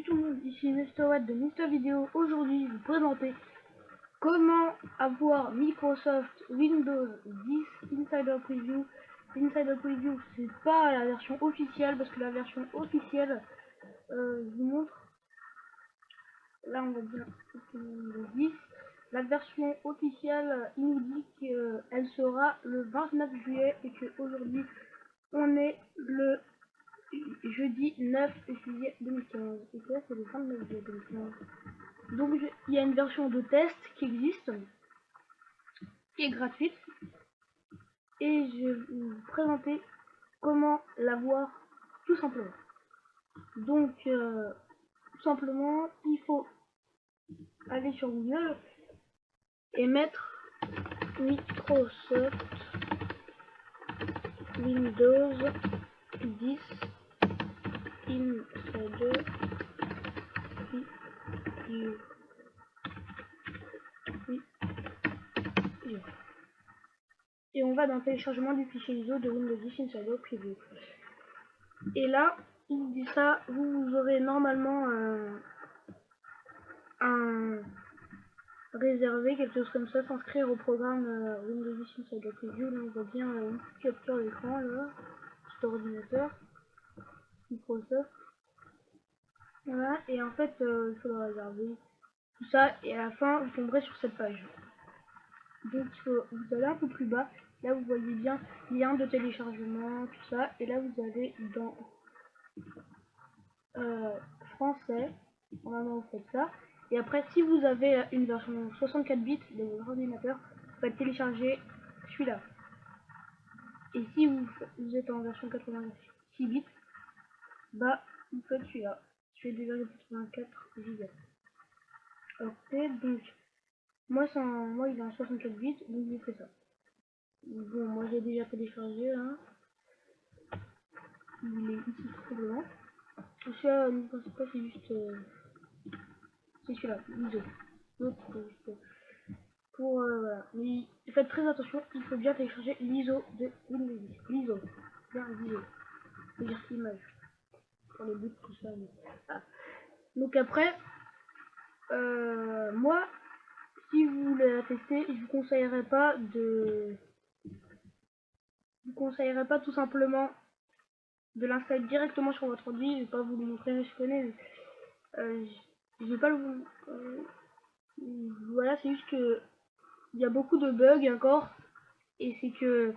tout le monde, ici MrWatt de Mister Vidéo. Aujourd'hui, je vais vous présenter comment avoir Microsoft Windows 10 Insider Preview. Insider Preview, c'est pas la version officielle parce que la version officielle, je vous montre. Là, on va dire Windows 10. La version officielle, il nous dit qu'elle sera le 29 juillet et qu'aujourd'hui, on est le jeudi 9 juillet 2015 et que là c'est le 29 juillet 2015. Donc il y a une version de test qui existe, qui est gratuite, et je vais vous présenter comment l'avoir tout simplement. Donc tout simplement il faut aller sur Google et mettre Microsoft Windows 10 Insider Preview. Et on va dans le téléchargement du fichier ISO de Windows 10 Insider Preview. Et là, il dit ça, vous aurez normalement un réservé, quelque chose comme ça, s'inscrire au programme Windows 10 Insider Preview. Là, on voit bien une petite capture d'écran, là, petit ordinateur, Microsoft. Voilà, et en fait, il faut le réserver, tout ça, et à la fin, vous tomberez sur cette page. Donc, vous allez un peu plus bas. Là, vous voyez bien lien de téléchargement, tout ça. Et là, vous allez dans français. Normalement, vous faites ça. Et après, si vous avez une version 64 bits de votre ordinateur, vous faites télécharger celui-là. Et si vous êtes en version 86 bits, bah, vous faites celui-là. Celui de 2,84 Go. Ok, donc, moi, il est en 64 bits, donc je fais ça. Bon, moi j'ai déjà téléchargé là. Il est ici tout simplement. Celui-là, ne pensez pas, c'est juste. C'est celui-là, l'ISO. Pour voilà. Mais faites très attention, il faut bien télécharger l'ISO de Windows 10. L'ISO. Bien l'ISO. C'est-à-dire image. Pour les bouts, tout ça. Mais... Ah. Donc après, moi, si vous voulez la tester, je vous conseillerais pas de. Je vous conseillerais pas tout simplement de l'installer directement sur votre ordi. Je vais pas vous le montrer, je connais. Je vais pas le voilà, c'est juste que il y a beaucoup de bugs encore et c'est que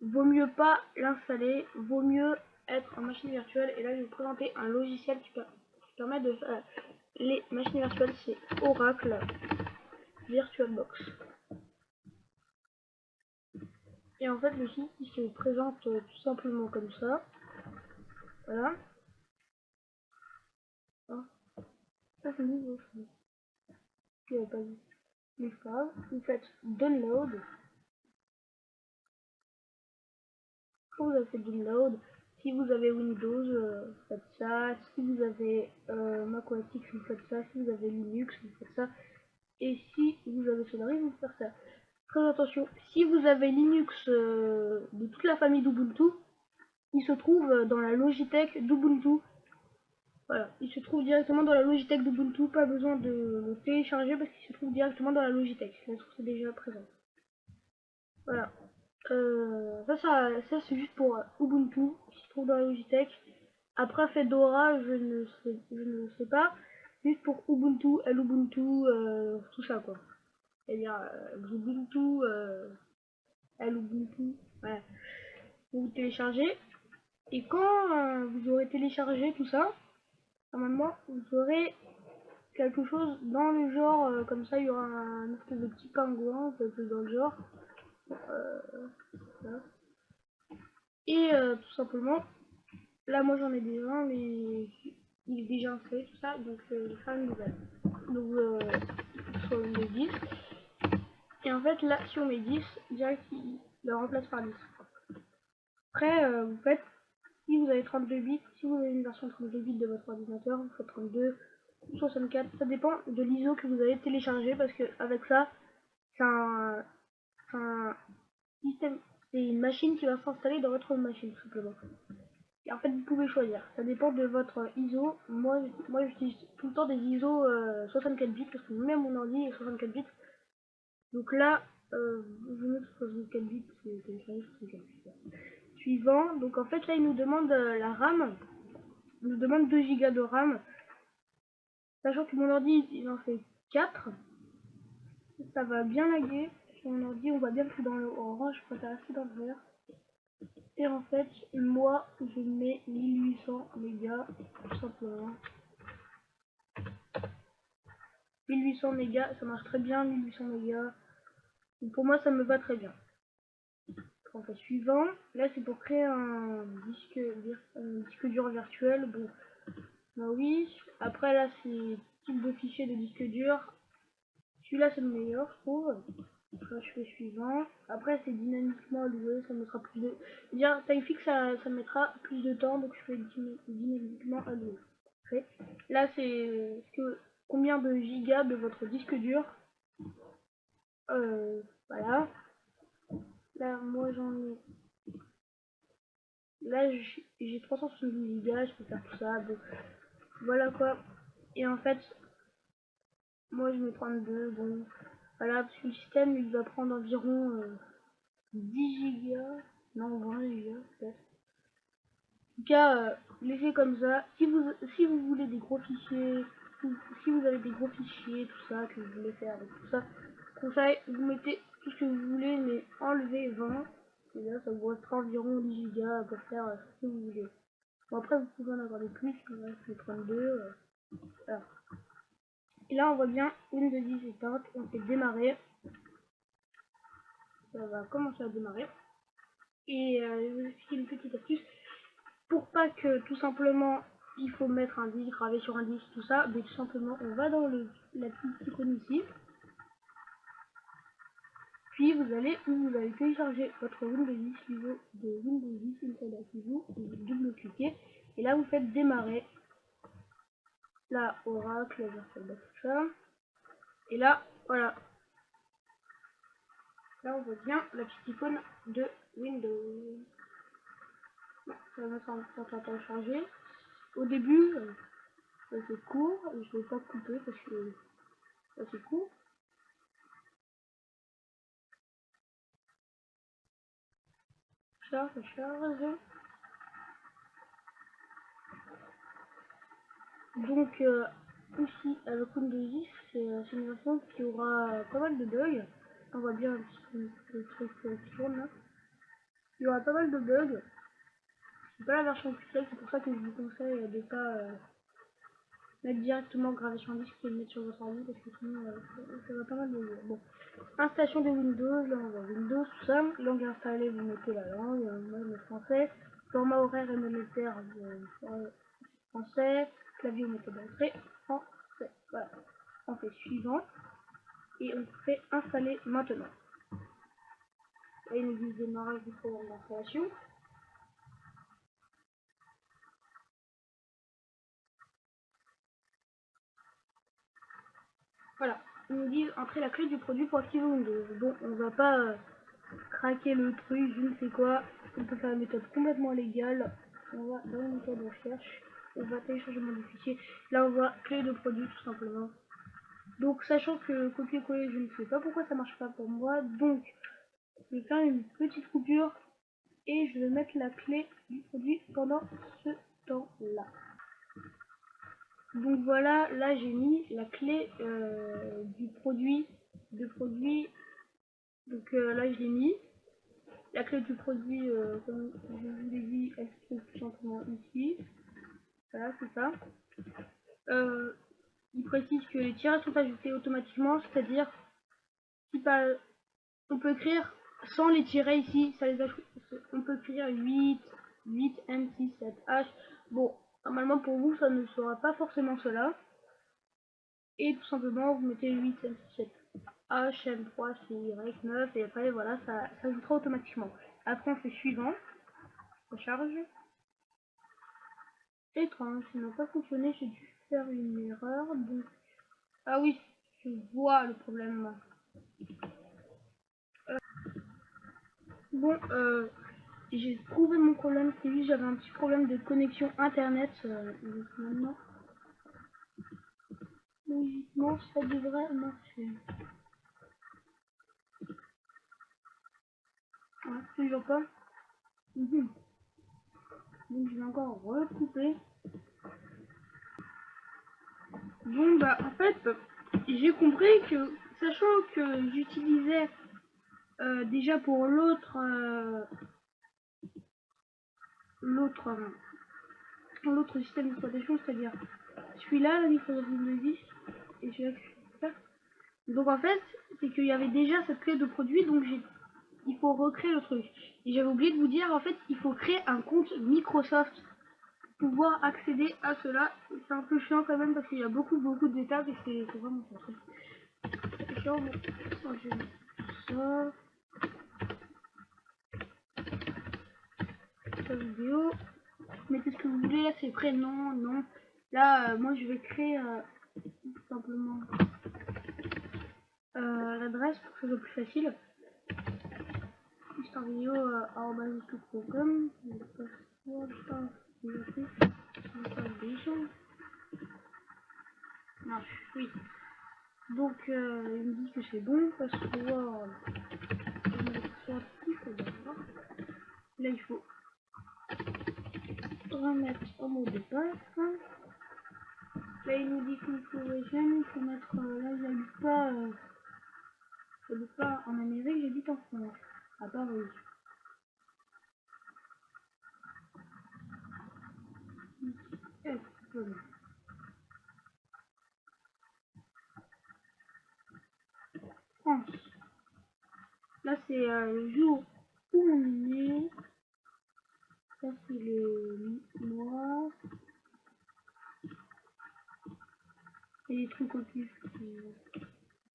vaut mieux pas l'installer, vaut mieux être en machine virtuelle. Et là je vais vous présenter un logiciel qui permet de faire les machines virtuelles, c'est Oracle VirtualBox. Et en fait le site il se présente tout simplement comme ça. Voilà. Ah, ça c'est nouveau. Je l'avais pas vu. Mais c'est pas grave. Vous faites download. Quand vous avez fait download, si vous avez Windows, vous faites ça. Si vous avez Mac OS X, vous faites ça. Si vous avez Linux, vous faites ça. Et si vous avez Solaris, vous faites ça. Très attention, si vous avez Linux de toute la famille d'Ubuntu, il se trouve dans la Logitech d'Ubuntu. Voilà, il se trouve directement dans la Logitech d'Ubuntu, pas besoin de le télécharger parce qu'il se trouve directement dans la Logitech. La source est déjà présente. Voilà. Ça c'est juste pour Ubuntu qui se trouve dans la Logitech. Après Fedora, je ne sais pas. Juste pour Ubuntu, Lubuntu, tout ça quoi. C'est-à-dire Ubuntu, Lubuntu, voilà. Vous téléchargez et quand vous aurez téléchargé tout ça, normalement vous aurez quelque chose dans le genre comme ça. Il y aura un espèce de petit pingouin, quelque chose dans le genre. Voilà. Et tout simplement, là moi j'en ai déjà un, mais il est déjà installé tout ça, donc je vais faire une nouvelle. Donc sur Windows 10. Et en fait là si on met 10, direct il le remplace par 10. Après vous faites, si vous avez 32 bits, si vous avez une version 32 bits de votre ordinateur, vous faites 32 ou 64, ça dépend de l'ISO que vous avez téléchargé, parce que avec ça, c'est un système, c'est une machine qui va s'installer dans votre machine tout simplement. Et en fait, vous pouvez choisir. Ça dépend de votre ISO. Moi j'utilise tout le temps des ISO 64 bits parce que même mon ordi est 64 bits. Donc là, je mets 64 bits, c'est téléchargé 64 bits. Suivant. Donc en fait, là, il nous demande la RAM. Il nous demande 2 Go de RAM. Sachant que mon ordi, il en fait 4. Ça va bien laguer. Sur mon ordi, on voit bien que dans le orange, je préfère rester dans le vert. Et en fait, moi, je mets 1800 mégas, tout simplement. 1800 mégas, ça marche très bien, 1800 mégas. Donc pour moi, ça me va très bien. En fait, suivant, là, c'est pour créer un disque dur virtuel. Bon, bah oui. Après, là, c'est type de fichier de disque dur. Celui-là, c'est le meilleur, je trouve. Là, je fais suivant. Après, c'est dynamiquement alloué, ça mettra plus de... Dire taille fixe, ça mettra plus de temps, donc je fais dynamiquement alloué. Après, là, c'est combien de gigas de votre disque dur. Voilà. Là, moi, j'en ai... Là, j'ai 370 gigas, je peux faire tout ça. Donc, voilà quoi. Et en fait, moi, je mets 32. Bon, voilà, parce que le système, il va prendre environ 10 gigas. Non, 20 gigas, peut-être. En tout cas, laissez comme ça. Si vous voulez des gros fichiers, si vous avez des gros fichiers, tout ça, que vous voulez faire avec tout ça, conseil, vous mettez tout ce que vous voulez, mais enlevez 20. Et là, ça vous restera environ 10 gigas pour faire ce que vous voulez. Bon, après, vous pouvez en avoir des plus, mais là, c'est 32. Voilà. Et là, on voit bien Windows 10 éteinte. On fait démarrer. Ça va commencer à démarrer. Et je vais vous expliquer une petite astuce. Pour pas que tout simplement il faut mettre un disque, graver sur un disque, tout ça, mais tout simplement on va dans la petite icône ici. Puis vous allez télécharger votre Windows 10 niveau de Windows 10 Insider Preview, vous double-cliquez et là vous faites démarrer la Oracle, la VirtualBox, tout ça. Et là, voilà. Là on voit bien la petite icône de Windows. Bon, ça va mettre un temps à télécharger. Au début, c'est court, et je ne vais pas couper parce que c'est court. Ça charge. Donc ici avec Windows 10, c'est une version qui aura pas mal de bugs. On voit bien un petit peu le truc qui tourne là. Il y aura pas mal de bugs. C'est pas la version officielle, c'est pour ça que je vous conseille de pas mettre directement gravé sur un disque et le mettre sur votre ordi parce que sinon ça va pas mal de bugs. Bon, installation de Windows, là on voit Windows, tout ça. Langue installée, vous mettez la langue, moi le français. Format horaire et monétaire, français. Clavier, méthode d'entrée, français. Voilà. On fait suivant et on fait installer maintenant. Là, il nous dit démarrage du programme d'installation. Voilà. Ils nous disent entrer la clé du produit pour activer Windows. Bon, on va pas craquer le truc, je ne sais quoi. On peut faire une méthode complètement légale. On va dans une méthode de recherche. On va téléchargement du fichier. Là, on voit clé de produit tout simplement. Donc, sachant que copier-coller, je ne sais pas pourquoi ça marche pas pour moi. Donc, je vais faire une petite coupure et je vais mettre la clé du produit pendant ce temps-là. Donc voilà, là j'ai mis la clé du produit. Donc là je l'ai mis. La clé du produit, comme je vous l'ai dit, elle se trouve tout simplement ici. Voilà, c'est ça. Il précise que les tirages sont ajoutés automatiquement, c'est-à-dire si pas, on peut écrire sans les tirer ici, ça les ajoute. On peut écrire 8 M, 6, 7, H. Bon, normalement pour vous ça ne sera pas forcément cela. Et tout simplement vous mettez 8, M, 6, 7, H, M3, C, Y, 9 et après voilà, ça ajoutera automatiquement. Après on fait suivant, recharge. Étrange, ça n'a pas fonctionné, j'ai dû faire une erreur. Donc... Ah oui, je vois le problème. Bon, j'ai trouvé mon problème, c'est juste j'avais un petit problème de connexion internet. Donc maintenant, logiquement, ça devrait marcher. Ah, toujours pas. Donc je vais encore recouper. Bon bah en fait, j'ai compris que, sachant que j'utilisais déjà pour l'autre système d'exploitation, c'est-à-dire celui-là, la Microsoft Windows 10, et celui-là que je vais faire. Donc en fait, c'est qu'il y avait déjà cette clé de produit, donc il faut recréer le truc. Et j'avais oublié de vous dire, en fait, il faut créer un compte Microsoft pour pouvoir accéder à cela. C'est un peu chiant quand même parce qu'il y a beaucoup d'étapes et c'est vraiment c'est chiant. Bon, moi, je vais ça. La vidéo. Mettez ce que vous voulez, là c'est prénom, non. Là, moi je vais créer tout simplement l'adresse pour que ce soit plus facile. Histoire vidéo @youtube.com. Non, oui. Donc il me dit que c'est bon, password. Là il faut remettre un mot de passe. Là il nous dit configuration, il faut mettre là j'habite pas en Amérique, j'habite en France, à Paris. France. Là c'est le jour où on est né. Ça c'est le mois. Et les trucs au pif.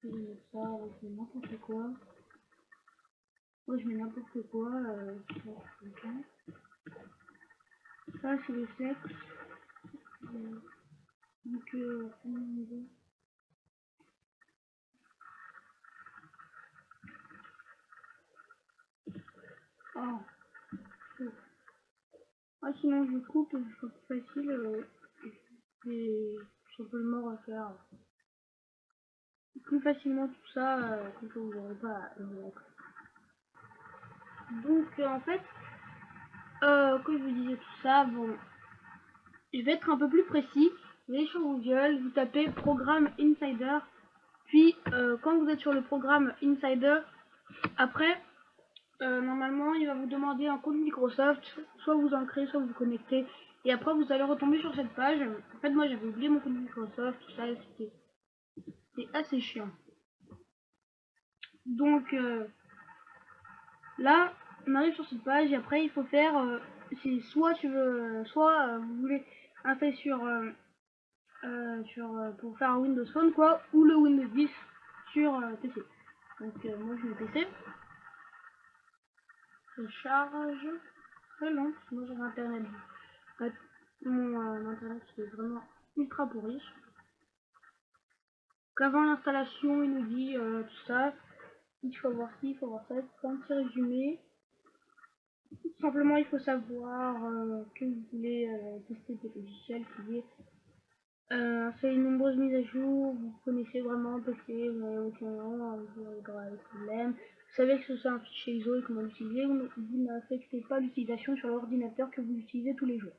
Je vais mettre ça, je mets n'importe quoi. Moi je mets n'importe quoi. Ça c'est le sexe. Donc oh. Ah sinon je coupe, je trouve plus facile. Et simplement refaire plus facilement tout ça comme ça vous n'aurez pas à le mettre. Donc en fait, quand je vous disais tout ça, bon, je vais être un peu plus précis. Vous allez sur Google, vous tapez programme Insider, puis quand vous êtes sur le programme Insider, après normalement il va vous demander un compte Microsoft, soit vous en créez, soit vous connectez, et après vous allez retomber sur cette page. En fait moi j'avais oublié mon compte Microsoft, tout ça, c'était assez chiant. Donc là on arrive sur cette page et après il faut faire c'est soit tu veux soit vous voulez installer pour faire un Windows Phone quoi, ou le Windows 10 sur PC. Donc moi je mets PC. Ça charge très lent, moi j'ai internet. Mon internet c'est vraiment ultra pourri. Donc avant l'installation il nous dit tout ça, il faut voir ci, il faut voir ça, c'est un petit résumé. Tout simplement il faut savoir que vous voulez tester des logiciels qui est fait une nombreuse mise à jour, vous connaissez vraiment PC, vous n'avez aucun problème, vous savez que c'est un fichier ISO et comment l'utiliser, vous n'affectez pas l'utilisation sur l'ordinateur que vous utilisez tous les jours.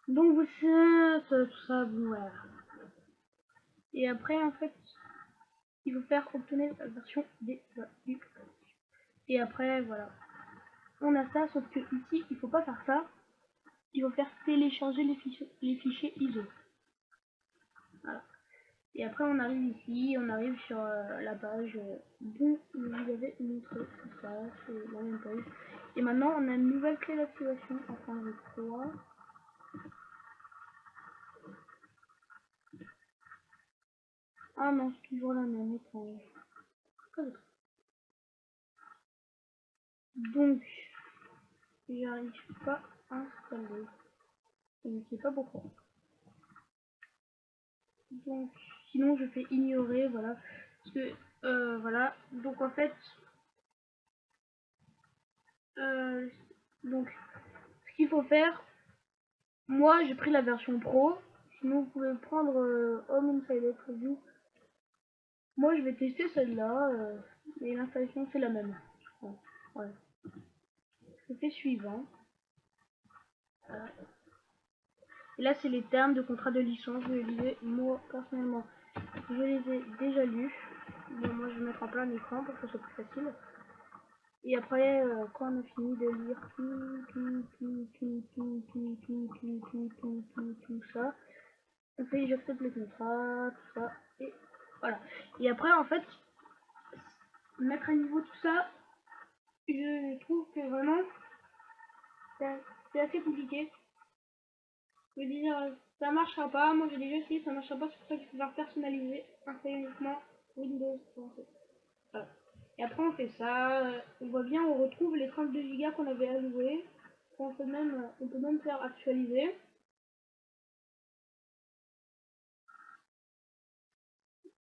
Donc vous savez, tout ça, bon, voilà. Et après en fait, il faut faire obtenir la version des et après voilà. On a ça, sauf que ici, il faut pas faire ça, il faut faire télécharger les fichiers ISO. Voilà. Et après on arrive ici, on arrive sur la page dont vous avez montré ça, c'est la même page. Et maintenant on a une nouvelle clé d'activation, enfin je crois. Ah non, c'est toujours la même étrange. Donc, j'arrive pas à installer. Je ne sais pas pourquoi. Donc, sinon je fais ignorer, voilà. Parce que, voilà. Donc en fait, Donc, ce qu'il faut faire, moi j'ai pris la version pro, sinon vous pouvez prendre Home Insider Preview. Moi je vais tester celle-là, et l'installation c'est la même. Ouais. Je fais suivant. Voilà. Et là c'est les termes de contrat de licence, je les lisais, moi personnellement, je les ai déjà lus. Bon, moi je vais mettre en plein écran pour que ce soit plus facile. Et après, quand on a fini de lire tout ça, on fait j'accepte le contrat, tout ça, et voilà. Et après, en fait, mettre à niveau tout ça, je trouve que vraiment, c'est assez compliqué. Je veux dire, ça marchera pas, moi j'ai déjà essayé, ça marchera pas, c'est pour ça qu'il faut faire personnaliser, installer uniquement Windows. Voilà. Et après on fait ça, on voit bien, on retrouve les 32 Go qu'on avait alloués. On peut même faire actualiser.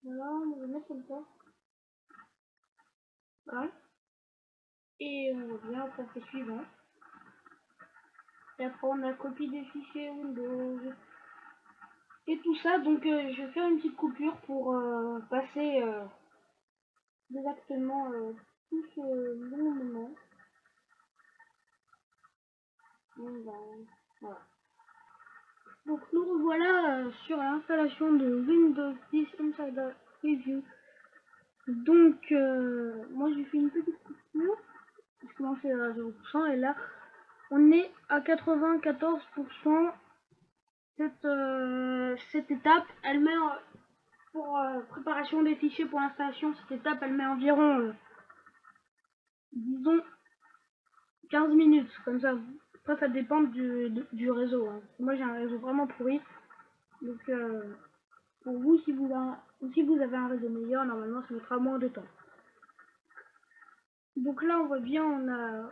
Voilà, on va mettre comme ça. Voilà. Et on voit bien, après on fait suivant. Et après on a copie des fichiers Windows. Et tout ça, donc je vais faire une petite coupure pour passer exactement tout ce long moment. Bon, ben, voilà. Donc nous revoilà sur l'installation de Windows 10 Insider Preview. Donc moi j'ai fait une petite coupure, je commençais à 0% et là on est à 94%. Cette étape elle met pour préparation des fichiers pour l'installation, cette étape elle met environ disons 15 minutes comme ça. Après ça dépend du réseau, hein. Moi j'ai un réseau vraiment pourri, donc pour vous si vous avez un réseau meilleur, normalement ça mettra moins de temps. Donc là on voit bien, on a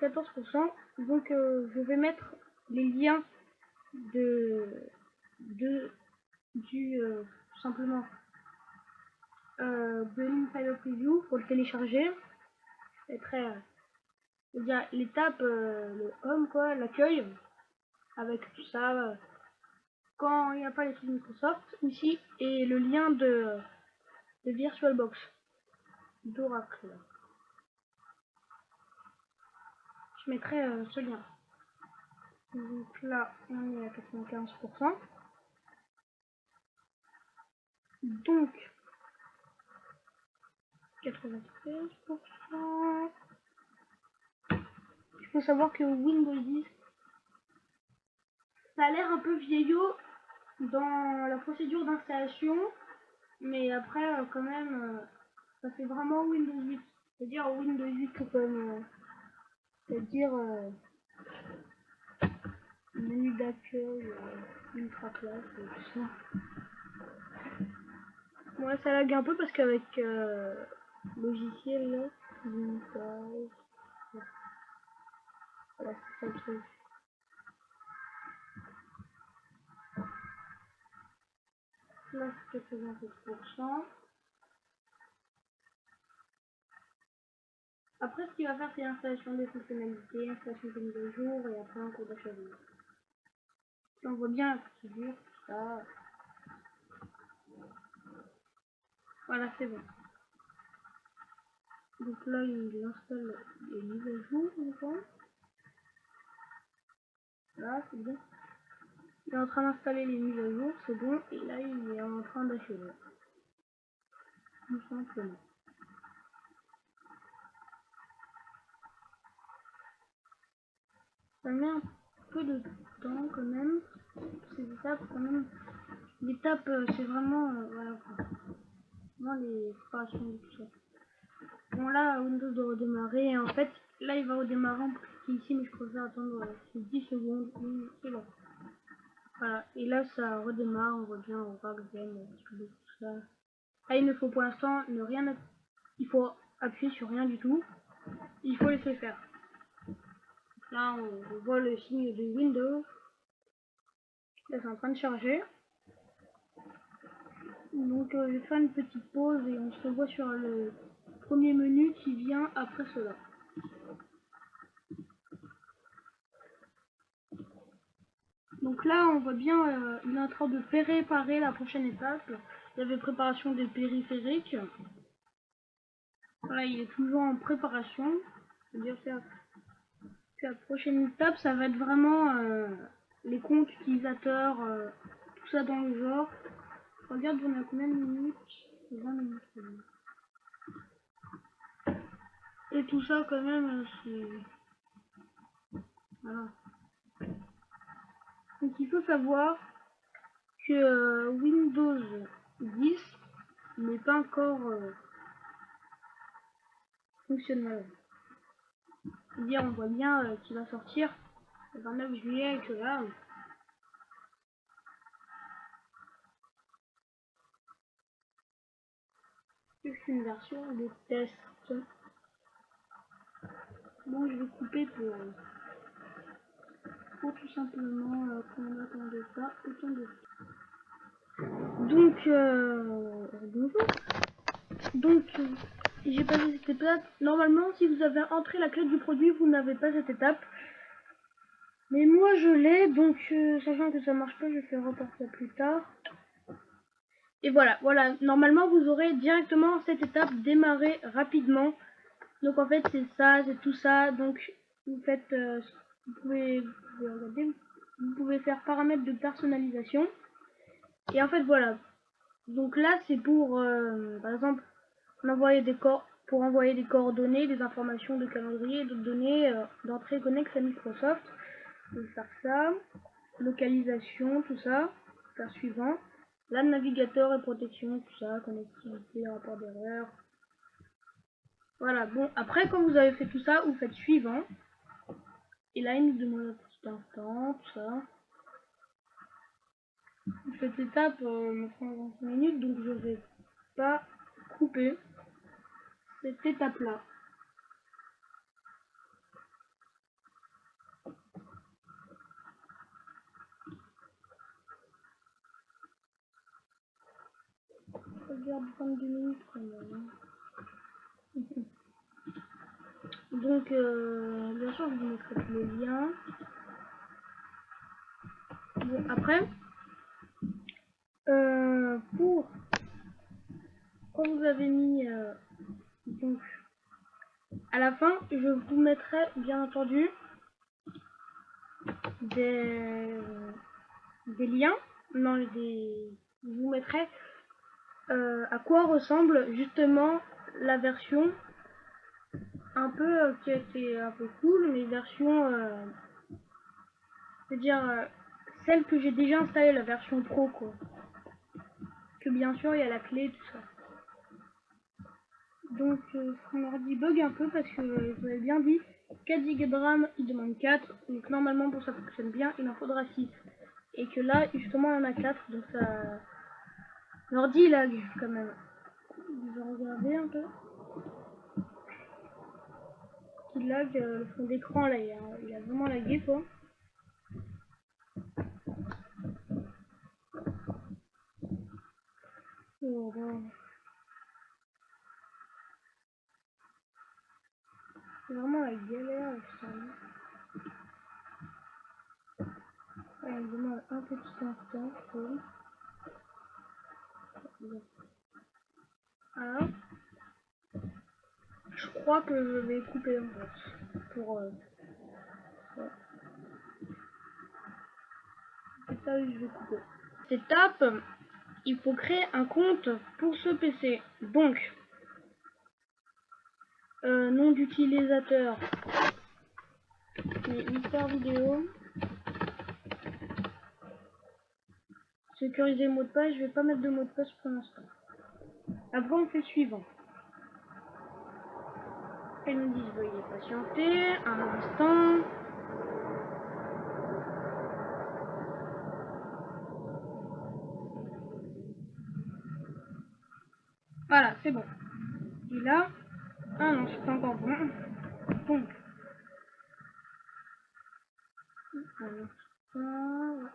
14%, donc je vais mettre les liens simplement de l'Insider Preview pour le télécharger. C'est très l'étape, le home quoi, l'accueil avec tout ça, quand il n'y a pas les trucs Microsoft ici, et le lien de VirtualBox d'Oracle. Je mettrai ce lien. Donc là on est à 95%. Donc 96%. Il faut savoir que Windows 10, ça a l'air un peu vieillot dans la procédure d'installation, mais après quand même ça fait vraiment Windows 8. C'est-à-dire Windows 8 comme c'est-à-dire menu d'accueil ultra classe et tout ça. Bon là ça lag un peu parce qu'avec logiciel là, voilà c'est ça le truc. Là c'est 97%. Après ce qu'il va faire c'est l'installation des fonctionnalités, installation de mise à jour et après un cours d'achèvement. On voit bien la procédure, tout ça. Voilà c'est bon. Donc là il installe les mises à jour, je crois. Là c'est bon. Il est en train d'installer les mises à jour, c'est bon. Et là il est en train d'achever. Tout simplement. Ça met un peu de temps quand même. Ces étapes quand même. L'étape c'est vraiment voilà quoi. Vraiment les préparations et tout ça. Bon là Windows doit redémarrer et en fait là il va redémarrer en cliquer ici mais je préfère attendre 10 secondes. C'est bon. Voilà, et là ça redémarre, on revient au Ragzen, tout ça. Là il ne faut pour l'instant ne rien, il faut appuyer sur rien du tout, il faut laisser faire. Là on voit le signe de Windows, là c'est en train de charger. Donc je vais faire une petite pause et on se revoit sur le premier menu qui vient après cela. Donc là, on voit bien, il est en train de préparer la prochaine étape. Il y avait préparation des périphériques. Voilà, il est toujours en préparation. C'est-à-dire que la prochaine étape, ça va être vraiment les comptes utilisateurs, tout ça dans le genre. Regarde, on a combien de minutes? 20 minutes. Et tout ça, quand même, c'est... Voilà. Donc il faut savoir que Windows 10 n'est pas encore fonctionnel. C'est-à-dire, on voit bien qu'il va sortir le 29 juillet et que là... c'est une version de test. Bon, je vais couper pour tout simplement qu'on attendait pas autant de temps. Donc, bonjour. Donc, j'ai passé cette étape. Normalement, si vous avez entré la clé du produit, vous n'avez pas cette étape. Mais moi, je l'ai. Donc, sachant que ça marche pas, je vais reporter plus tard. Et voilà, voilà. Normalement, vous aurez directement cette étape démarrer rapidement. Donc, en fait, c'est ça, c'est tout ça. Donc, vous faites, vous pouvez regarder, vous pouvez faire paramètres de personnalisation. Et en fait, voilà. Donc là, c'est pour, par exemple, pour envoyer des coordonnées, des informations de calendrier, de données d'entrée connexes à Microsoft. Je vais faire ça. Localisation, tout ça. Faire suivant. Là, navigateur et protection, tout ça. Connectivité, rapport d'erreur. Voilà, bon, après, quand vous avez fait tout ça, vous faites suivant. Et là, il nous demande un petit instant, tout ça. Cette étape me prend 25 minutes, donc je vais pas couper cette étape-là. Regarde 22 minutes quand même. Donc, bien sûr, je vous mettrai le lien. Bon, après, quand vous avez mis, donc, à la fin, je vous mettrai, bien entendu, des liens. Non, je vous mettrai à quoi ressemble justement la version un peu qui a été un peu cool, mais version c'est-à-dire celle que j'ai déjà installée, la version pro quoi. Que bien sûr il y a la clé tout ça. Donc mon ordi bug un peu parce que je vous avais bien dit 4 Go de RAM il demande 4, donc normalement pour ça fonctionne bien il en faudra 6. Et que là justement il y en a 4, donc ça... L'ordi il lag quand même. Je vais regarder un peu. Il lag, le fond d'écran là il a vraiment lagué quoi. Oh, wow. C'est vraiment la galère ça. Ouais, il me demande un petit instant, je trouve. Alors, je crois que je vais couper en fait. Pour ouais. C'est ça que je vais couper. Cette étape, il faut créer un compte pour ce PC. Donc, nom d'utilisateur, Mister Vidéo. Sécuriser mot de passe, je vais pas mettre de mot de passe pour l'instant. Après, on fait suivant. Elles nous disent veuillez patienter un instant. Voilà, c'est bon. Et là, ah non, c'est pas encore bon. Donc,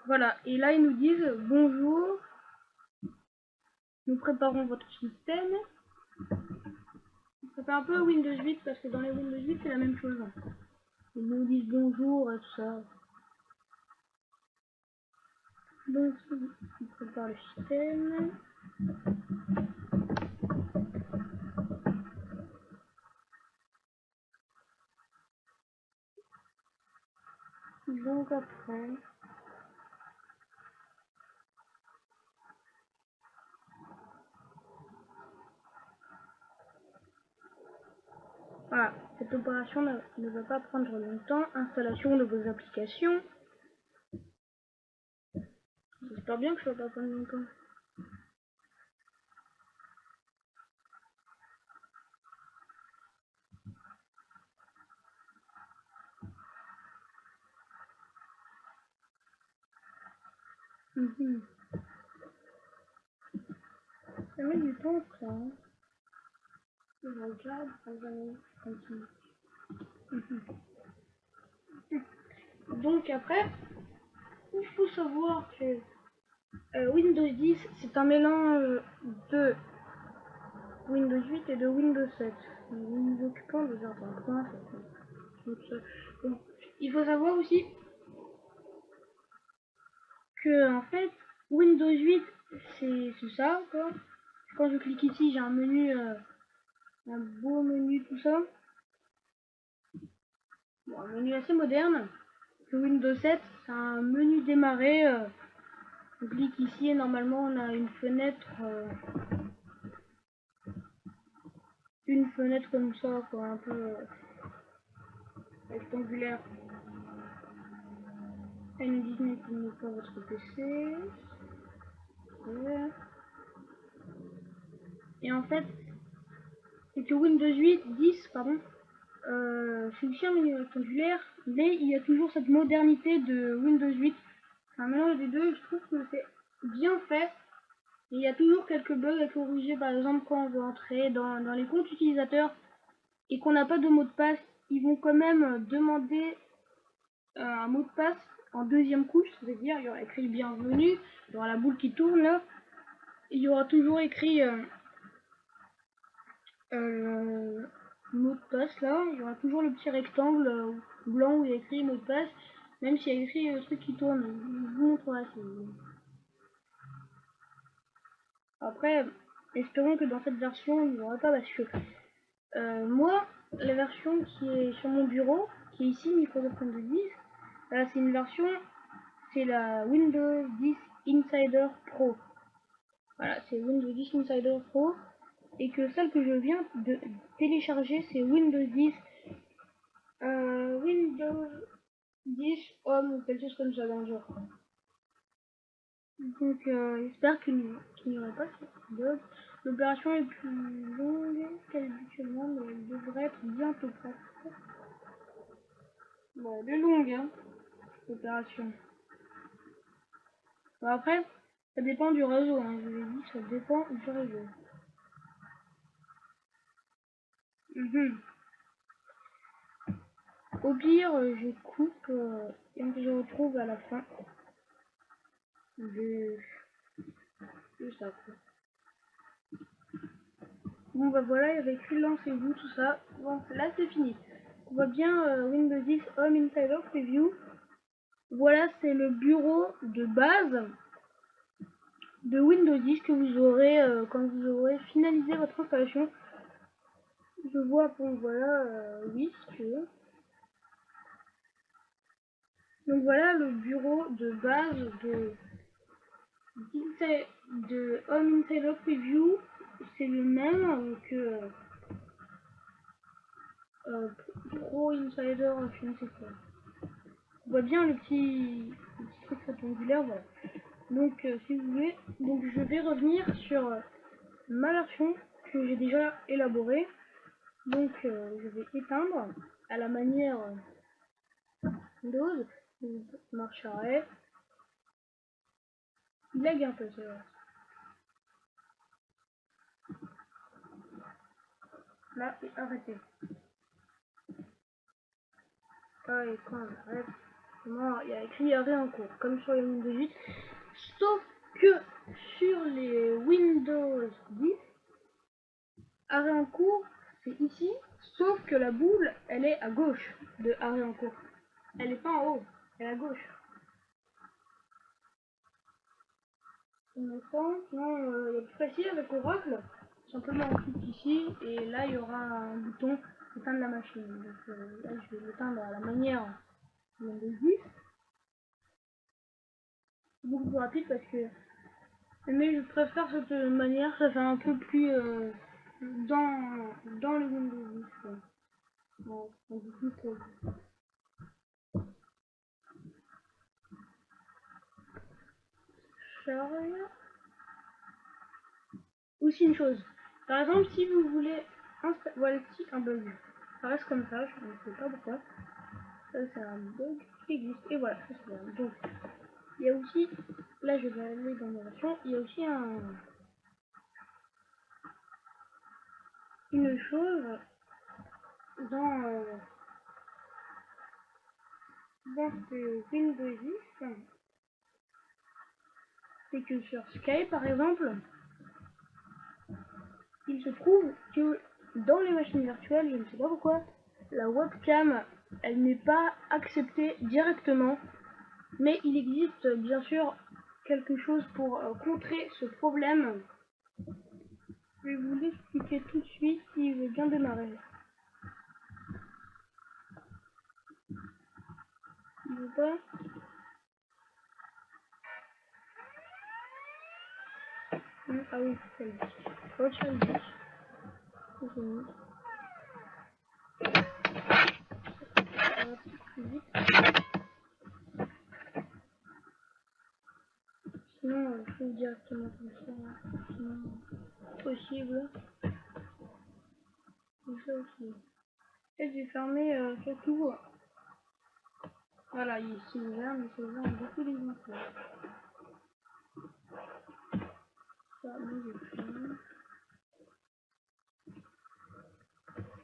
voilà. Et là, ils nous disent bonjour. Nous préparons votre système. Ça fait un peu Windows 8 parce que dans les Windows 8 c'est la même chose. Ils nous disent bonjour et tout ça. Donc, on prépare le système. Donc après, voilà, cette opération ne va pas prendre longtemps. Installation de vos applications. J'espère bien que ça va pas prendre longtemps. Ça met du temps ça. Hein. Je regarde, je continue. Donc après, il faut savoir que Windows 10 c'est un mélange de Windows 8 et de Windows 7. Nous nous occupons de certains points. Donc, il faut savoir aussi que en fait Windows 8 c'est ça quoi. Quand je clique ici j'ai un menu, un beau menu tout ça. Bon, un menu assez moderne. Que Windows 7 c'est un menu démarrer. On clique ici et normalement on a une fenêtre comme ça quoi, un peu rectangulaire. Elle nous dit n'éteignez pas votre PC. Ouais. Et en fait, c'est que Windows 10 pardon, c'est aussi un menu rectangulaire, mais il y a toujours cette modernité de Windows 8. C'est un mélange des deux, je trouve que c'est bien fait. Et il y a toujours quelques bugs à corriger, par exemple quand on veut entrer dans les comptes utilisateurs et qu'on n'a pas de mot de passe, ils vont quand même demander un mot de passe en deuxième couche, c'est-à-dire il y aura écrit bienvenue, il y aura la boule qui tourne là, il y aura toujours écrit mot de passe là, il y aura toujours le petit rectangle blanc où il y a écrit mot de passe, même s'il y a écrit le truc qui tourne, je vous montrerai si vous voulez. Après, espérons que dans cette version il n'y aura pas parce que moi, la version qui est sur mon bureau, qui est ici Microsoft Windows 10, c'est une version, c'est la Windows 10 Insider Pro. Voilà, c'est Windows 10 Insider Pro. Et que celle que je viens de télécharger, c'est Windows 10 Windows 10 Home ou quelque chose comme ça dans le genre. Donc j'espère qu'il n'y aura pas de bug. L'opération est plus longue qu'habituellement, mais elle devrait être bientôt prête. Bon, elle est longue, hein, l'opération. Bon, après, ça dépend du réseau, hein, je vous l'ai dit, ça dépend du réseau. Au pire, je coupe et on se retrouve à la fin de ça. Bon bah voilà, il y avait écrit lancez-vous, tout ça. Bon, là c'est fini. On voit bien Windows 10 Home Insider Preview. Voilà, c'est le bureau de base de Windows 10 que vous aurez quand vous aurez finalisé votre installation. Je vois, bon voilà, oui, si tu veux. Donc voilà le bureau de base de Home Insider Preview. C'est le même que Pro Insider, je ne sais quoi. On voit bien le petit truc rectangulaire, voilà. Donc si vous voulez, donc je vais revenir sur ma version que j'ai déjà élaborée. Donc je vais éteindre à la manière Windows, marche arrêt. Il lag un peu, c'est vrai. Là, et arrêtez. Ah, et quand on arrête, non, il y a écrit arrêt en cours, comme sur les Windows 8. Sauf que sur les Windows 10, arrêt en cours, c'est ici, sauf que la boule, elle est à gauche de arrêt en cours. Elle est pas en haut, elle est à gauche. Sinon, il y a plus facile avec Oracle. Simplement on clique ici et là il y aura un bouton éteindre la machine. Donc là je vais l'éteindre à la manière de Windows 10. C'est beaucoup plus rapide parce que mais je préfère cette manière, ça fait un peu plus dans le Windows 10. Bon, du coup, charge. Aussi une chose. Par exemple, si vous voulez voilà ici un bug. Ça reste comme ça, je ne sais pas pourquoi. Ça c'est un bug qui existe. Et voilà, ça c'est bien. Donc il y a aussi, là je vais aller dans mes versions, il y a aussi une chose dans, dans ce Windows 10, c'est que sur Skype par exemple, il se trouve que dans les machines virtuelles, je ne sais pas pourquoi, la webcam elle n'est pas acceptée directement, mais il existe bien sûr quelque chose pour contrer ce problème. Je vais vous l'expliquer tout de suite si je veux bien démarrer. Il veut pas. Ah oui, c'est le disque. Retire le disque. C'est bon. Ça va plus vite. Sinon, je fais directement comme ça. Sinon, possible. Comme ça aussi. Et j'ai fermé surtout. Voilà, il s'est ouvert, mais c'est ouvert en beaucoup d'exemplaires. Ça, moi j'ai fermé.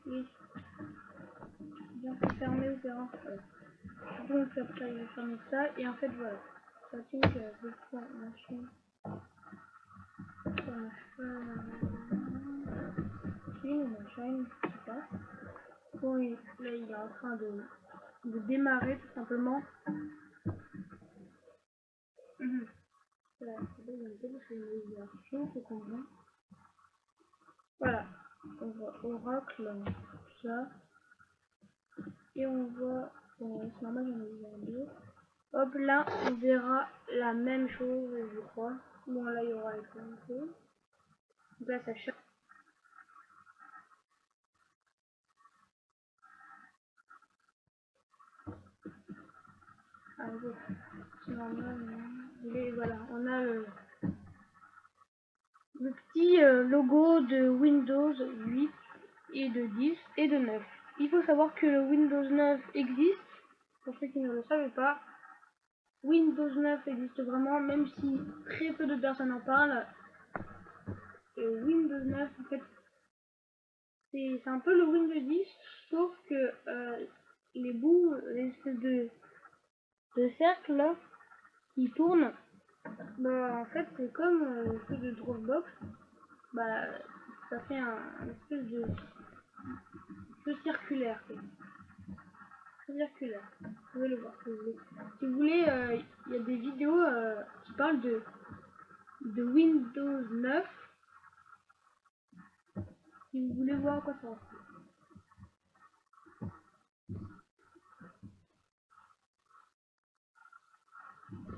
Oui, bien fermé ou faire donc après il va fermer ça et en fait voilà. Ça tient que deux fois machin. Ça marche pas. Si, machin, je sais pas. Bon, là il est en train de démarrer tout simplement. Voilà, c'est une belle version, c'est combien? Voilà, on voit Oracle, ça. Et on voit, c'est normal, j'en ai vu un deux. Hop, là, on verra la même chose, je crois. Bon, là, il y aura les commentaires. Donc là, ça cherche. Ah, bon, c'est normal, non. Et voilà, on a le petit logo de Windows 8 et de 10 et de 9. Il faut savoir que le Windows 9 existe, pour ceux qui ne le savaient pas. Windows 9 existe vraiment, même si très peu de personnes en parlent. Windows 9, en fait, c'est un peu le Windows 10, sauf que les bouts, les espèces de cercles là, qui tournent, bah, en fait, c'est comme ceux de Dropbox. Bah, ça fait un espèce de circulaire. Circulaire. Vous pouvez le voir si vous voulez. Si vous voulez, il y a des vidéos qui parlent de Windows 9. Si vous voulez voir à quoi ça ressemble.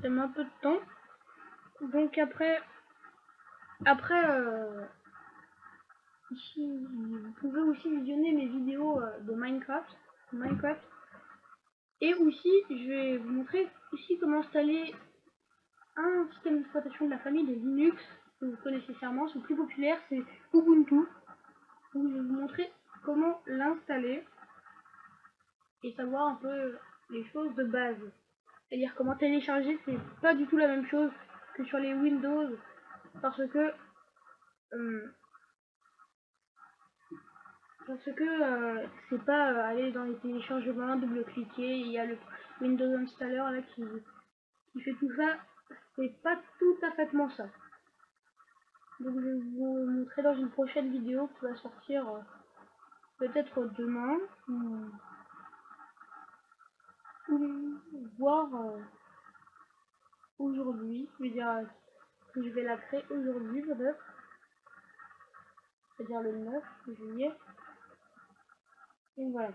Ça met un peu de temps. Donc après ici, vous pouvez aussi visionner mes vidéos de Minecraft. Et aussi, je vais vous montrer ici comment installer un système d'exploitation de la famille de Linux que vous connaissez sûrement. C'est le plus populaire, c'est Ubuntu. Donc je vais vous montrer comment l'installer et savoir un peu les choses de base. C'est-à-dire comment télécharger, c'est pas du tout la même chose que sur les Windows parce que c'est pas aller dans les téléchargements, double-cliquer, il y a le Windows Installer là qui fait tout ça, c'est pas tout à fait ça. Donc je vais vous montrer dans une prochaine vidéo qui va sortir peut-être demain ou voire aujourd'hui, je veux dire Je vais la créer aujourd'hui peut-être, c'est-à-dire le 9 juillet. Et voilà.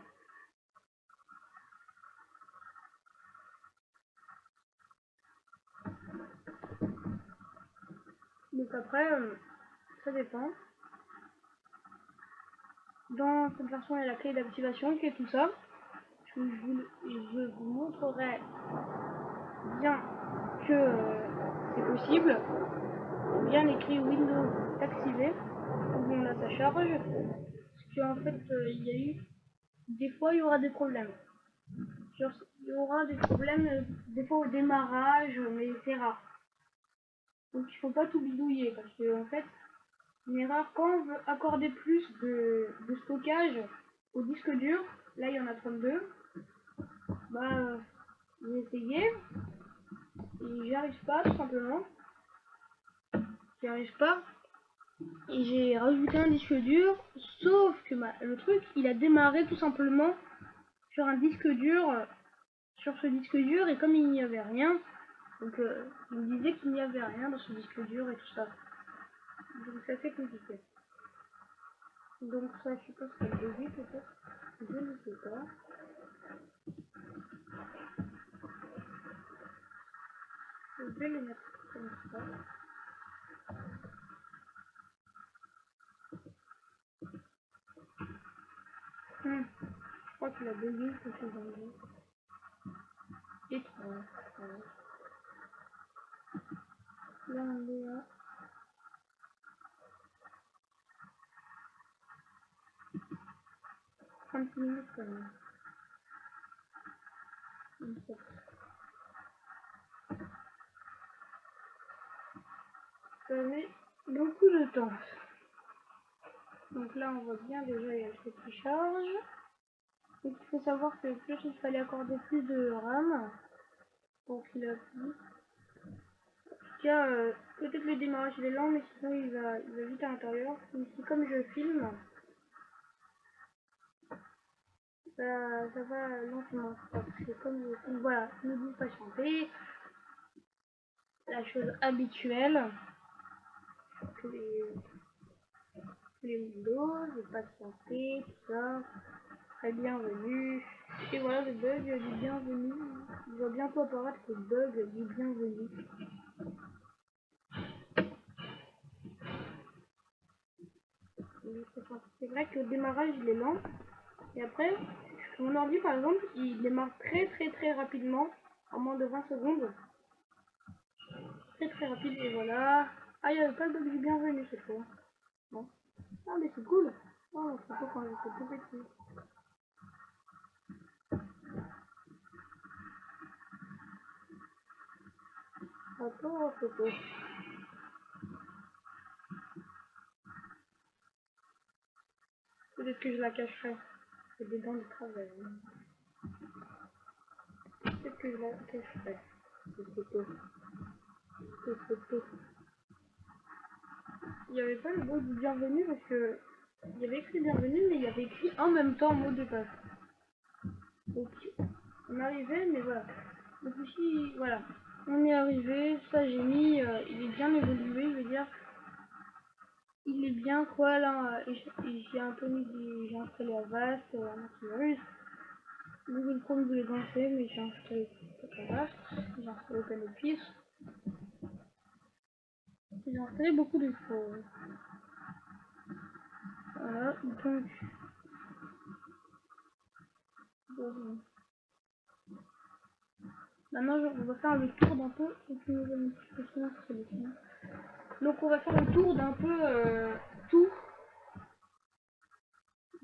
Donc après, ça dépend. Dans cette version, il y a la clé d'activation qui est tout ça. Je vous montrerai bien que c'est possible. Bien écrit Windows activé. Bon là ça charge. Parce qu'en fait, il y a eu des fois il y aura des problèmes. Genre, il y aura des problèmes des fois au démarrage, mais c'est rare. Donc il faut pas tout bidouiller parce que en fait, une erreur quand on veut accorder plus de stockage au disque dur, là il y en a 32. Bah j'ai essayé et j'y arrive pas tout simplement. J'y arrive pas. Et j'ai rajouté un disque dur, sauf que le truc il a démarré tout simplement sur un disque dur, sur ce disque dur, et comme il n'y avait rien, donc il me disait qu'il n'y avait rien dans ce disque dur et tout ça. Donc c'est assez compliqué. Donc ça je suppose que c'est le début peut-être, je ne sais pas. Je vais le mettre comme ça. Je crois qu'il a bugué quelque chose en jeu. Étrange. Là on est à 30 minutes quand même. Ça met beaucoup de temps. Donc là on voit bien déjà il y a le truc qui charge. Donc il faut savoir que plus il fallait accorder plus de RAM pour qu'il appuie. En tout cas, peut-être le démarrage il est lent, mais sinon il va vite à l'intérieur. Ici comme je filme, ça va lentement. Parce que comme je filme, voilà, ne vous patientez. La chose habituelle que les Windows, de patienter, tout ça. Très bienvenue. Et voilà le bug du bienvenu. Il va bientôt apparaître le bug du bienvenu. C'est vrai qu'au démarrage il est lent. Et après, mon ordi par exemple, il démarre très rapidement, en moins de 20 secondes. Très rapide et voilà. Ah, il n'y avait pas le bug du bienvenu cette fois. Bon. Ah mais c'est cool. Oh, c'est pas quand j'étais tout petit. Rapport aux photos. Peut-être que je la cacherai. C'est des dents de travail. Peut-être que je la cacherai. Cette photo. Cette photo. Il n'y avait pas le mot du bienvenu parce que il y avait écrit bienvenue mais il y avait écrit en même temps mot de passe. Donc on arrivait mais voilà. Donc ici voilà. On est arrivé, ça j'ai mis, il est bien évolué, je veux dire. Il est bien quoi là, j'ai un peu mis j'ai installé Avast, un antivirus. Google Chrome voulait lancer mais j'ai installé Avast, j'ai installé OpenOffice. J'ai installé beaucoup de choses. Voilà, donc bon. Maintenant on va faire le tour d'un peu. Donc on va faire le tour d'un peu tout.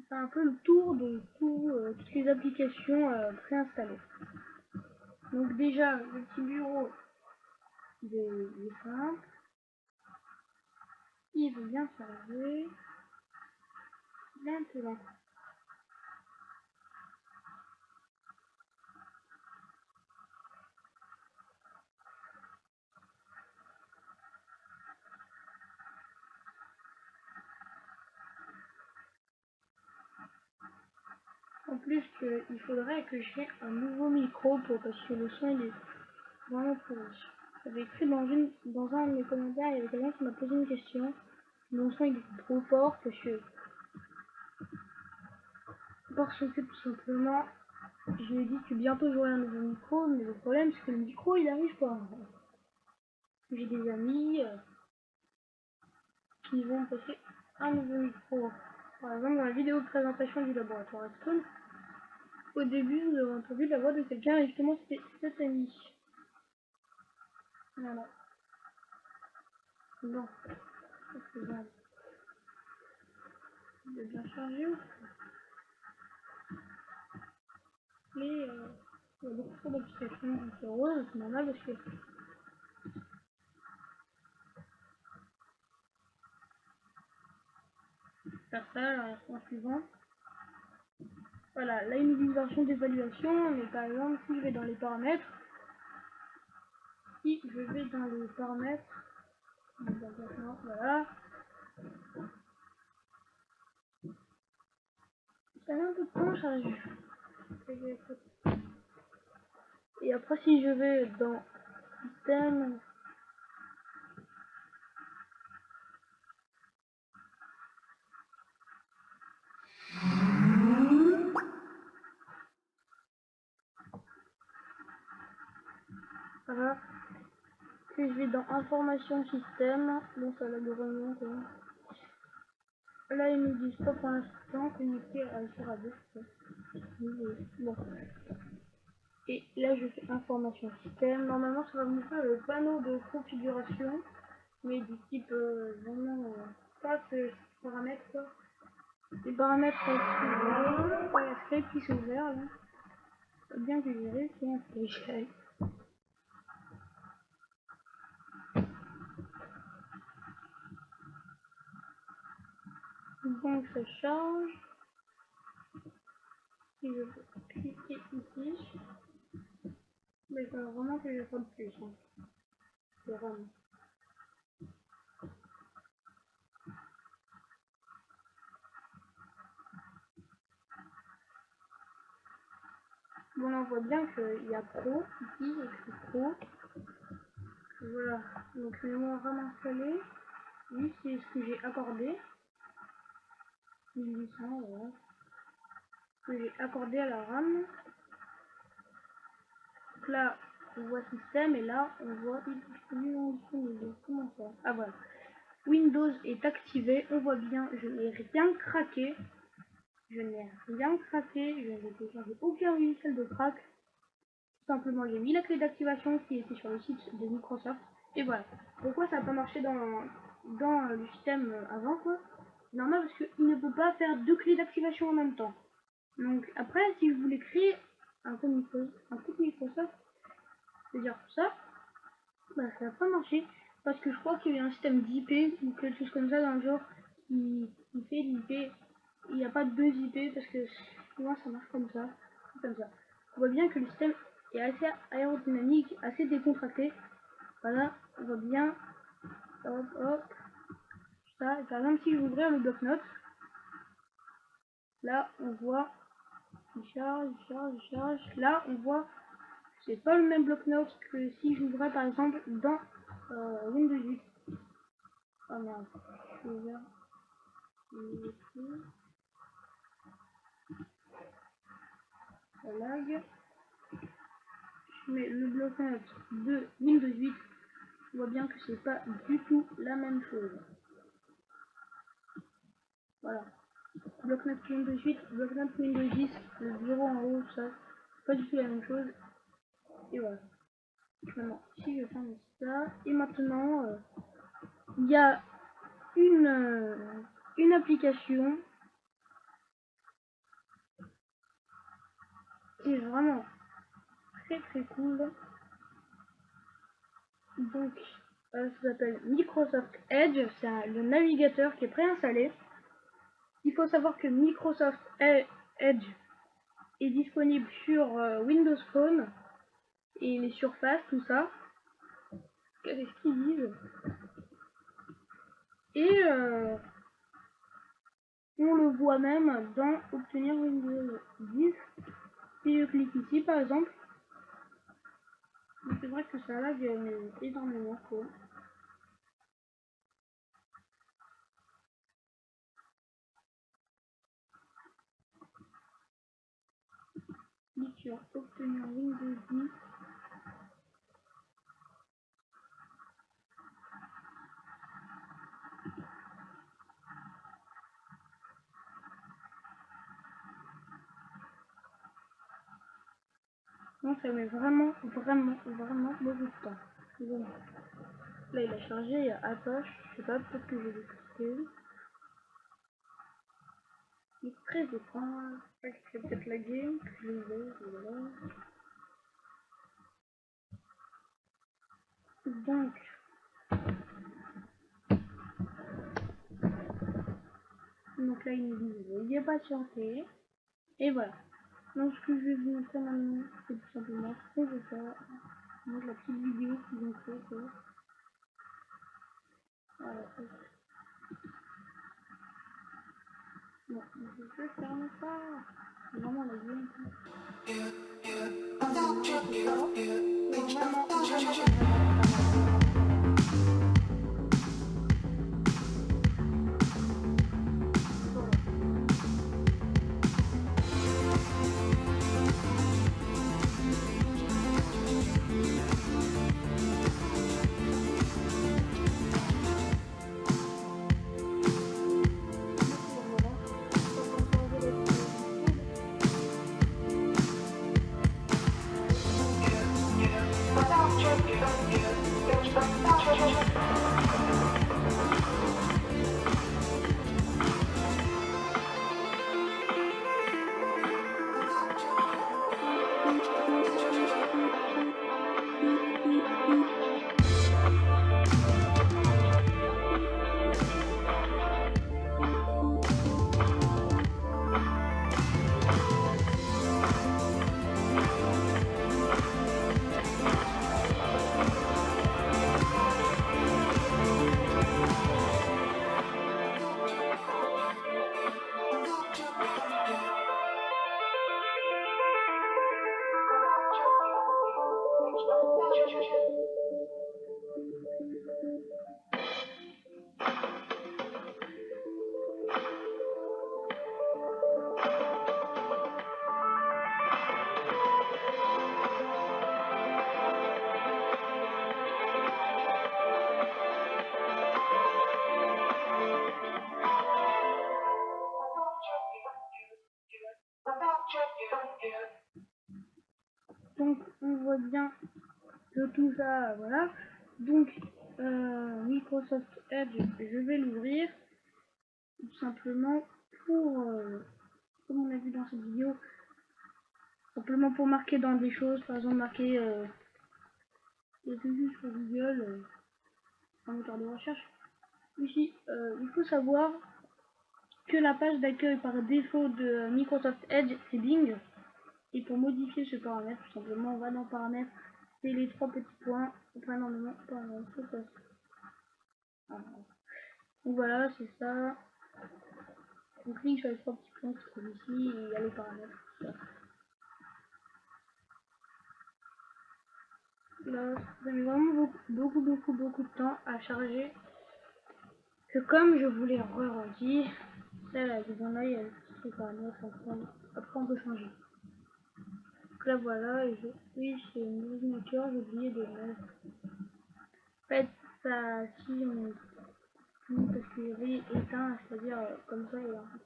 C'est un peu le tour de toutes les applications préinstallées. Donc déjà le petit bureau de simple. Il veut bien charger. Maintenant. En plus il faudrait que j'ai un nouveau micro parce que le son il est vraiment pourri. J'avais écrit dans un de mes commentaires, il y avait quelqu'un qui m'a posé une question. Mon son il est trop fort parce que tout simplement, je lui ai dit que bientôt j'aurai un nouveau micro, mais le problème c'est que le micro il arrive pas. J'ai des amis qui vont passer un nouveau micro. Par exemple, dans la vidéo de présentation du laboratoire Stone, au début, nous avons entendu la voix de quelqu'un et justement c'était cet ami. Voilà. Bon, c'est bon. Il est bien chargé. Mais il y a beaucoup trop d'applications qui se rose, c'est normal parce que faire ça, l'instant suivant. Voilà, là il nous dit une version d'évaluation, mais par exemple si je vais dans les paramètres, voilà, ça met un peu de temps à charger. Et après si je vais dans système, voilà, si je vais dans information système, bon ça va de remonte. Là ils nous disent pas pour l'instant connecté à Seradio. Bon. Et là je fais information système. Normalement ça va me faire le panneau de configuration, mais du type vraiment pas ce paramètre quoi. Les paramètres Skype qui sont ouverts là. C'est bien que j'ai réussi à installer Skype. Donc ça charge. Si je veux cliquer ici, mais il faut vraiment que je fasse plus. Hein. C'est vraiment. Bon là on voit bien qu'il y a pro ici, écrit pro. Voilà, donc mémoire RAM installée. Oui, c'est ce que j'ai accordé. 1800, voilà. Ce que j'ai accordé à la RAM. Donc là, on voit système et là, on voit comment ça? Ah voilà. Windows est activé. On voit bien, je n'ai rien craqué. Je n'ai rien craqué. Je n'ai téléchargé aucun logiciel de crack. Tout simplement, j'ai mis la clé d'activation qui était sur le site de Microsoft. Et voilà. Pourquoi ça n'a pas marché dans le système avant quoi? Normal parce qu'il ne peut pas faire deux clés d'activation en même temps. Donc après, si je voulais créer un compte Microsoft, c'est-à-dire ça, bah ça n'a pas marché. Parce que je crois qu'il y a un système d'IP ou quelque chose comme ça dans le genre qui fait l'IP. Il n'y a pas deux IP parce que souvent ça marche comme ça. Comme ça. On voit bien que le système est assez aérodynamique, assez décontracté. Voilà, on voit bien. Hop, hop. Ça, par exemple, si je veux ouvrir le bloc-notes, là on voit. Il charge. Là on voit c'est pas le même bloc-notes que si j'ouvrais par exemple dans Windows 8. Oh merde, je vais ouvert. Ça lag. Je mets le bloc-notes de Windows 8. On voit bien que c'est pas du tout la même chose. Voilà. Bloc-notes Windows 8, bloc-notes Windows 10, le bureau en haut, ça, c'est pas du tout la même chose. Et voilà. Maintenant, si je ferme ça, et maintenant, il y a une application qui est vraiment très cool. Donc, ça s'appelle Microsoft Edge, c'est le navigateur qui est préinstallé. Il faut savoir que Microsoft Edge est disponible sur Windows Phone et les surfaces, tout ça. Qu'est-ce qu'ils disent? Et on le voit même dans Obtenir Windows 10. Si je clique ici par exemple, Mais c'est vrai que ça lag énormément quoi. Lecture, obtenir Windows 10. Non, ça met vraiment beaucoup de temps. Bon. Là, il a chargé, il y a Apache, je sais pas, peut-être que je vais l'écouter. Il est très étrange, je sais pas, c'est peut-être la game, que je l'ai voilà. Donc là, il nous dit, veuillez patienter. Et voilà. Donc ce que je vais vous montrer maintenant, c'est tout simplement ce que je vais faire. Donc la petite vidéo qu'ils ont fait, quoi. Voilà. Bon, je ferme ça. C'est vraiment la game. Donc on voit bien que tout ça, voilà. Donc Microsoft Edge, je vais l'ouvrir tout simplement pour, comme on a vu dans cette vidéo, simplement pour marquer dans des choses, par exemple marquer les vues sur Google, un moteur de recherche. Ici, il faut savoir que la page d'accueil par défaut de Microsoft Edge, c'est Bing. Et pour modifier ce paramètre, tout simplement, on va dans paramètres, c'est les trois petits points, normalement, paramètres, donc voilà, c'est ça. On clique sur les trois petits points qui se trouvent ici, et il y a les paramètres. Là, ça met vraiment beaucoup de temps à charger. Que comme je vous l'ai redit, là, la vision là, il y a les paramètres, après on peut changer. Donc là voilà, et oui, c'est une ordinateur, j'ai oublié de mettre. En fait, ça, si on parce qu'il y avait éteint, c'est-à-dire comme ça, et en fait,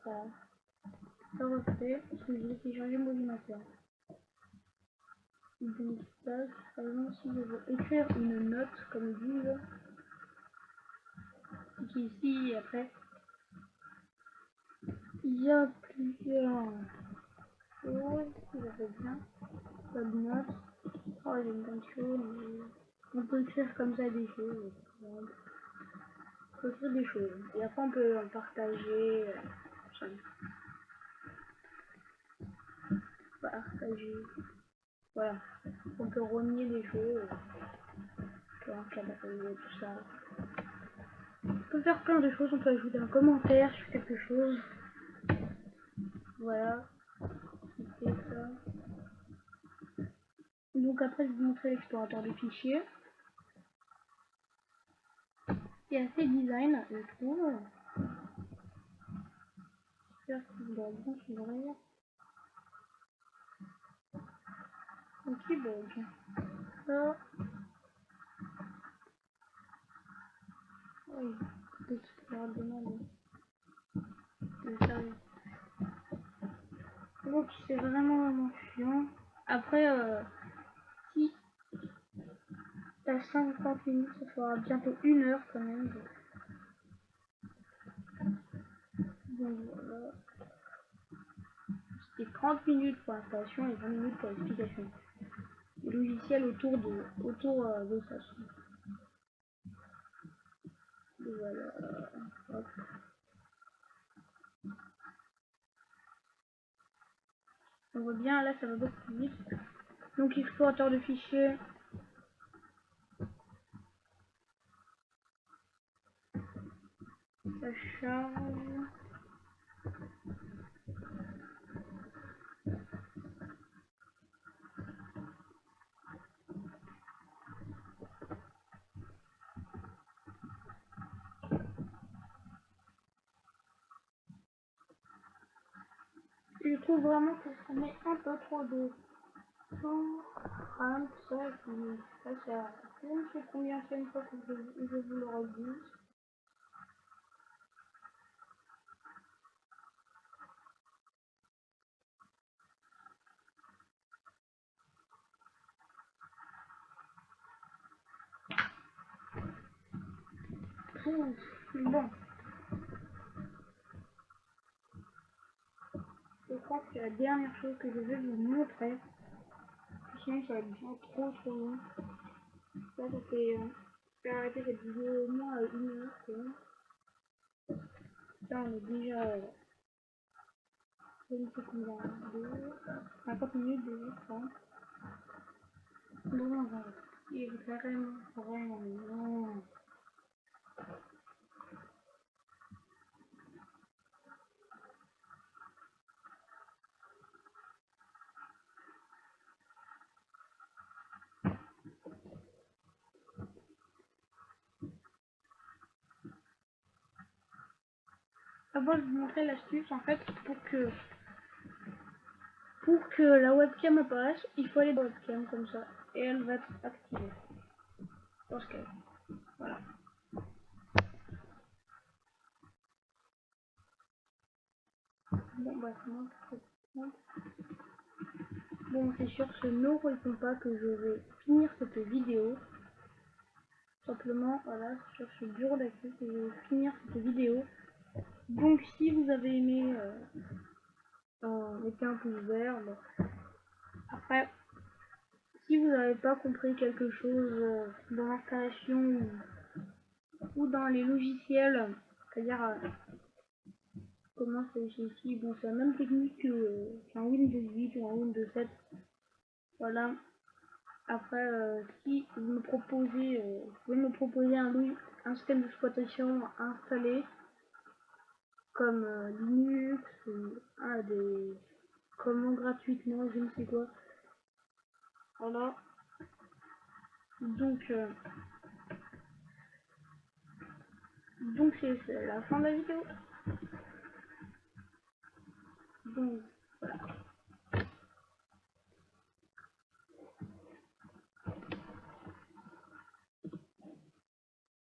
ça refait, parce que j'ai téléchargé mon ordinateur. Donc, par exemple, si je veux écrire une note, comme ils disent, qui ici, après, il y a plusieurs choses, si je fais bien, pas de notes, oh, j'ai une bonne chose, mais on peut écrire comme ça des choses, on peut écrire des choses, et après on peut en partager, voilà, on peut renier des choses, tout ça. On peut faire plein de choses, on peut ajouter un commentaire sur quelque chose. Voilà, c'est ça. Donc après, je vais vous montrer l'explorateur de fichiers. C'est assez design, je trouve. J'espère que vous l'aurez bien s'ouvrir. Ok, bug. Ça. Oui, peut-être que je leur demande de faire. Donc c'est vraiment chiant. Après, si t'as 50 minutes, ça fera bientôt 1 heure quand même. Donc voilà. C'était 30 minutes pour l'installation et 20 minutes pour l'explication. Le logiciel autour de ça. Et voilà. Hop. On voit bien, là ça va beaucoup plus vite. Donc explorateur de fichiers. Ça charge. Je trouve vraiment que ça met un peu trop de temps. Ça, et puis ça, je ne sais combien c'est une fois que je vous le redis. Bon, je crois que c'est la dernière chose que je vais vous montrer. Sinon, ça va être bien trop long. Là, ça fait. Je vais arrêter cette vidéo au moins à 1 heure. Là, on est déjà. Je ne sais combien. 50 minutes déjà, je pense. Bon, on va. Il est vraiment long. Avant, je vais vous montrer l'astuce en fait pour que la webcam apparaisse, il faut aller dans la webcam comme ça et elle va être activée. Parce que voilà. Bon bah bon c'est sur ce no répond pas que je vais finir cette vidéo. Simplement voilà, c'est sur ce bureau d'accueil que je vais finir cette vidéo. Donc si vous avez aimé mettez un pouce vert. Bon. Après si vous n'avez pas compris quelque chose dans l'installation ou dans les logiciels, c'est-à-dire comment c'est ici, bon c'est la même technique qu'un Windows 8 ou un Windows 7. Voilà. Après, si vous me proposez, vous pouvez me proposer un système d'exploitation à installer, comme Linux, ou des commandes gratuitement, je ne sais quoi. Voilà. Donc c'est la fin de la vidéo. Donc